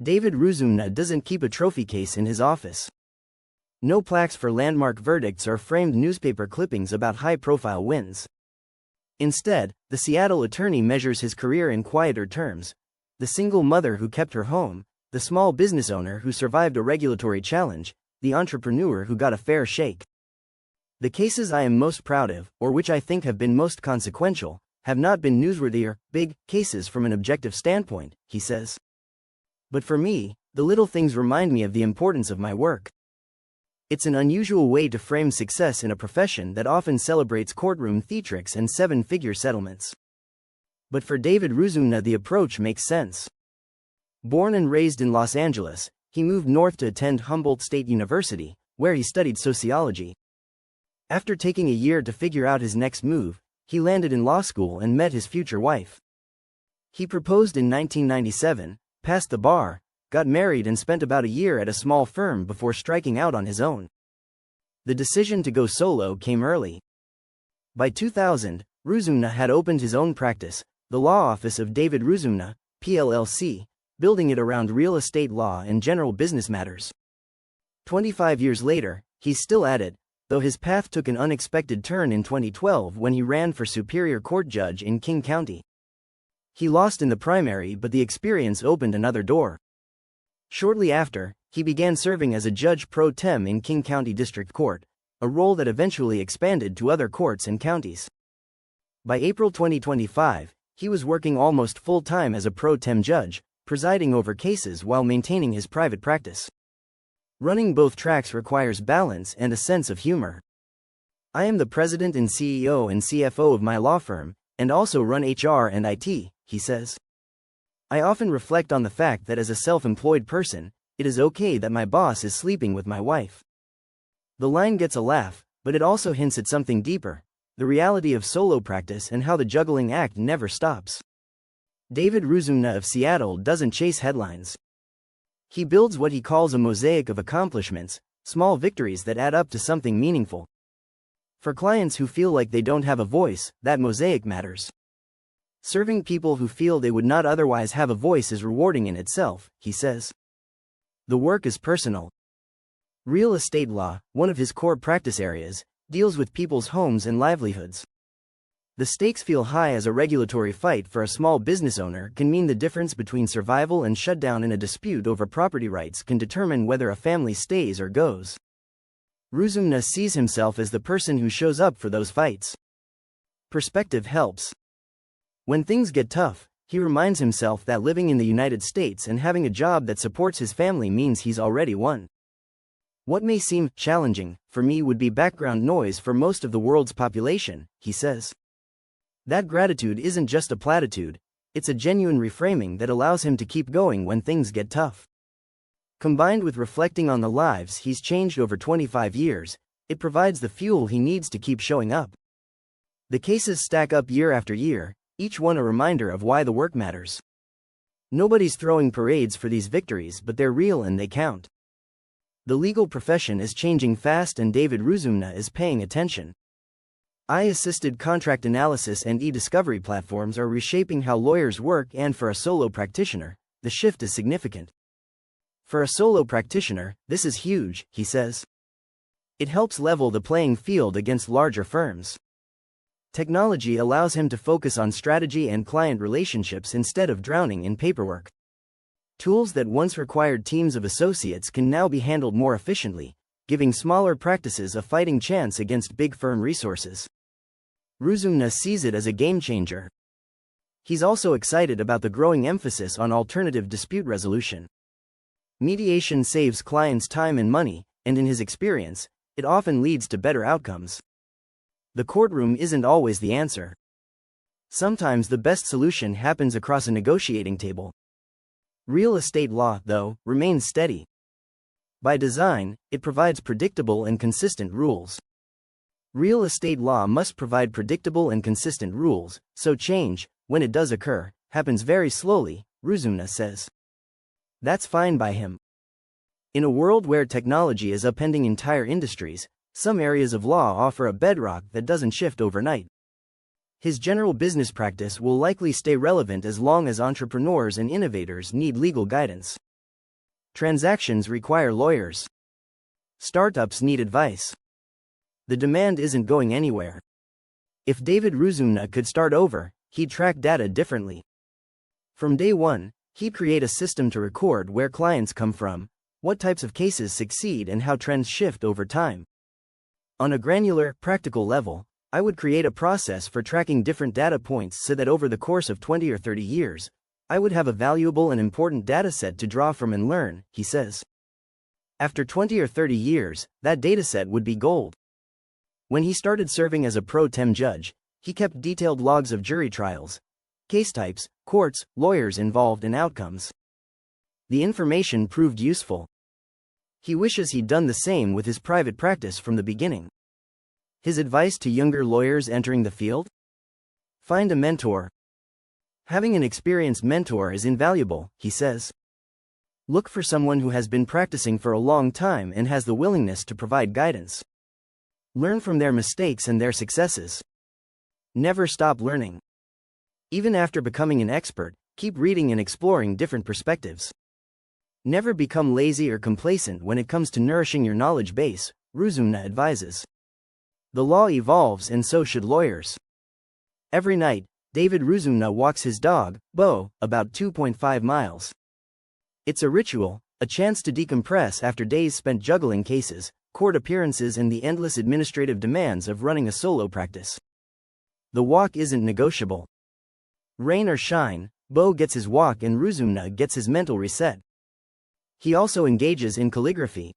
David Ruzumna doesn't keep a trophy case in his office. No plaques for landmark verdicts or framed newspaper clippings about high-profile wins. Instead, the Seattle attorney measures his career in quieter terms: the single mother who kept her home, the small business owner who survived a regulatory challenge, the entrepreneur who got a fair shake. The cases I am most proud of, or which I think have been most consequential, have not been newsworthy or big cases from an objective standpoint, he says. But for me, the little things remind me of the importance of my work. It's an unusual way to frame success in a profession that often celebrates courtroom theatrics and seven-figure settlements. But for David Ruzumna, the approach makes sense. Born and raised in Los Angeles, he moved north to attend Humboldt State University, where he studied sociology. After taking a year to figure out his next move, he landed in law school and met his future wife. He proposed in 1997, passed the bar, got married and spent about a year at a small firm before striking out on his own. The decision to go solo came early. By 2000, Ruzumna had opened his own practice, the Law Office of David Ruzumna, PLLC, building it around real estate law and general business matters. 25 years later, he's still at it, though his path took an unexpected turn in 2012 when he ran for Superior Court judge in King County. He lost in the primary, but the experience opened another door. Shortly after, he began serving as a judge pro tem in King County District Court, a role that eventually expanded to other courts and counties. By April 2025, he was working almost full-time as a pro tem judge, presiding over cases while maintaining his private practice. Running both tracks requires balance and a sense of humor. I am the president and CEO and CFO of my law firm, and also run HR and IT, he says. I often reflect on the fact that as a self-employed person, it is okay that my boss is sleeping with my wife. The line gets a laugh, but it also hints at something deeper: the reality of solo practice and how the juggling act never stops. David Ruzumna of Seattle doesn't chase headlines. He builds what he calls a mosaic of accomplishments, small victories that add up to something meaningful. For clients who feel like they don't have a voice, that mosaic matters. Serving people who feel they would not otherwise have a voice is rewarding in itself, he says. The work is personal. Real estate law, one of his core practice areas, deals with people's homes and livelihoods. The stakes feel high, as a regulatory fight for a small business owner can mean the difference between survival and shutdown in a dispute over property rights can determine whether a family stays or goes. Ruzumna sees himself as the person who shows up for those fights. Perspective helps. When things get tough, he reminds himself that living in the United States and having a job that supports his family means he's already won. What may seem challenging for me would be background noise for most of the world's population, he says. That gratitude isn't just a platitude, it's a genuine reframing that allows him to keep going when things get tough. Combined with reflecting on the lives he's changed over 25 years, it provides the fuel he needs to keep showing up. The cases stack up year after year, each one a reminder of why the work matters. Nobody's throwing parades for these victories, but they're real and they count. The legal profession is changing fast, and David Ruzumna is paying attention. AI-assisted contract analysis and e-discovery platforms are reshaping how lawyers work, and for a solo practitioner, the shift is significant. For a solo practitioner, this is huge, he says. It helps level the playing field against larger firms. Technology allows him to focus on strategy and client relationships instead of drowning in paperwork. Tools that once required teams of associates can now be handled more efficiently, giving smaller practices a fighting chance against big firm resources. Ruzumna sees it as a game changer. He's also excited about the growing emphasis on alternative dispute resolution. Mediation saves clients time and money, and in his experience, it often leads to better outcomes. The courtroom isn't always the answer. Sometimes the best solution happens across a negotiating table. Real estate law, though, remains steady. By design, it provides predictable and consistent rules. Real estate law must provide predictable and consistent rules, so change, when it does occur, happens very slowly, Ruzumna says. That's fine by him. In a world where technology is upending entire industries, some areas of law offer a bedrock that doesn't shift overnight. His general business practice will likely stay relevant as long as entrepreneurs and innovators need legal guidance. Transactions require lawyers. Startups need advice. The demand isn't going anywhere. If David Ruzumna could start over, he'd track data differently. From day one, he'd create a system to record where clients come from, what types of cases succeed, and how trends shift over time. On a granular, practical level, I would create a process for tracking different data points so that over the course of 20 or 30 years, I would have a valuable and important dataset to draw from and learn, he says. After 20 or 30 years, that dataset would be gold. When he started serving as a pro tem judge, he kept detailed logs of jury trials, case types, courts, lawyers involved, and outcomes. The information proved useful. He wishes he'd done the same with his private practice from the beginning. His advice to younger lawyers entering the field? Find a mentor. Having an experienced mentor is invaluable, he says. Look for someone who has been practicing for a long time and has the willingness to provide guidance. Learn from their mistakes and their successes. Never stop learning. Even after becoming an expert, keep reading and exploring different perspectives. Never become lazy or complacent when it comes to nourishing your knowledge base, Ruzumna advises. The law evolves and so should lawyers. Every night, David Ruzumna walks his dog, Bo, about 2.5 miles. It's a ritual, a chance to decompress after days spent juggling cases, court appearances, and the endless administrative demands of running a solo practice. The walk isn't negotiable. Rain or shine, Bo gets his walk and Ruzumna gets his mental reset. He also engages in calligraphy.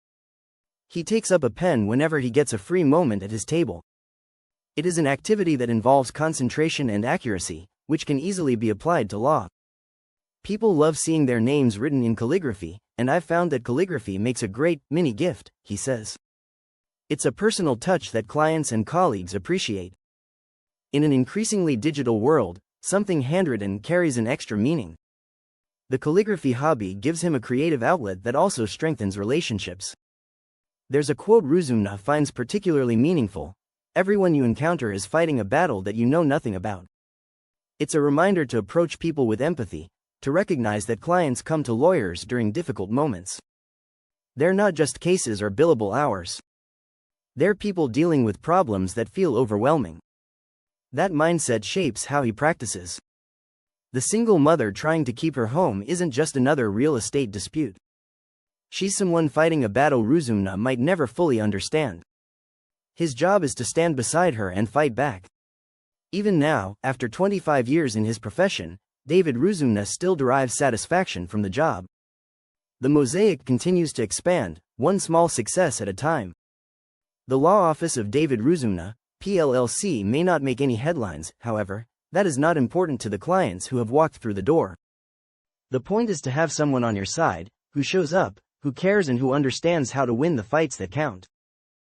He takes up a pen whenever he gets a free moment at his table. It is an activity that involves concentration and accuracy, which can easily be applied to law. People love seeing their names written in calligraphy, and I've found that calligraphy makes a great mini gift, he says. It's a personal touch that clients and colleagues appreciate. In an increasingly digital world, something handwritten carries an extra meaning. The calligraphy hobby gives him a creative outlet that also strengthens relationships. There's a quote Ruzumna finds particularly meaningful: everyone you encounter is fighting a battle that you know nothing about. It's a reminder to approach people with empathy, to recognize that clients come to lawyers during difficult moments. They're not just cases or billable hours. They're people dealing with problems that feel overwhelming. That mindset shapes how he practices. The single mother trying to keep her home isn't just another real estate dispute. She's someone fighting a battle Ruzumna might never fully understand. His job is to stand beside her and fight back. Even now, after 25 years in his profession, David Ruzumna still derives satisfaction from the job. The mosaic continues to expand, one small success at a time. The law office of David Ruzumna, PLLC, may not make any headlines, however. That is not important to the clients who have walked through the door. The point is to have someone on your side, who shows up, who cares, and who understands how to win the fights that count.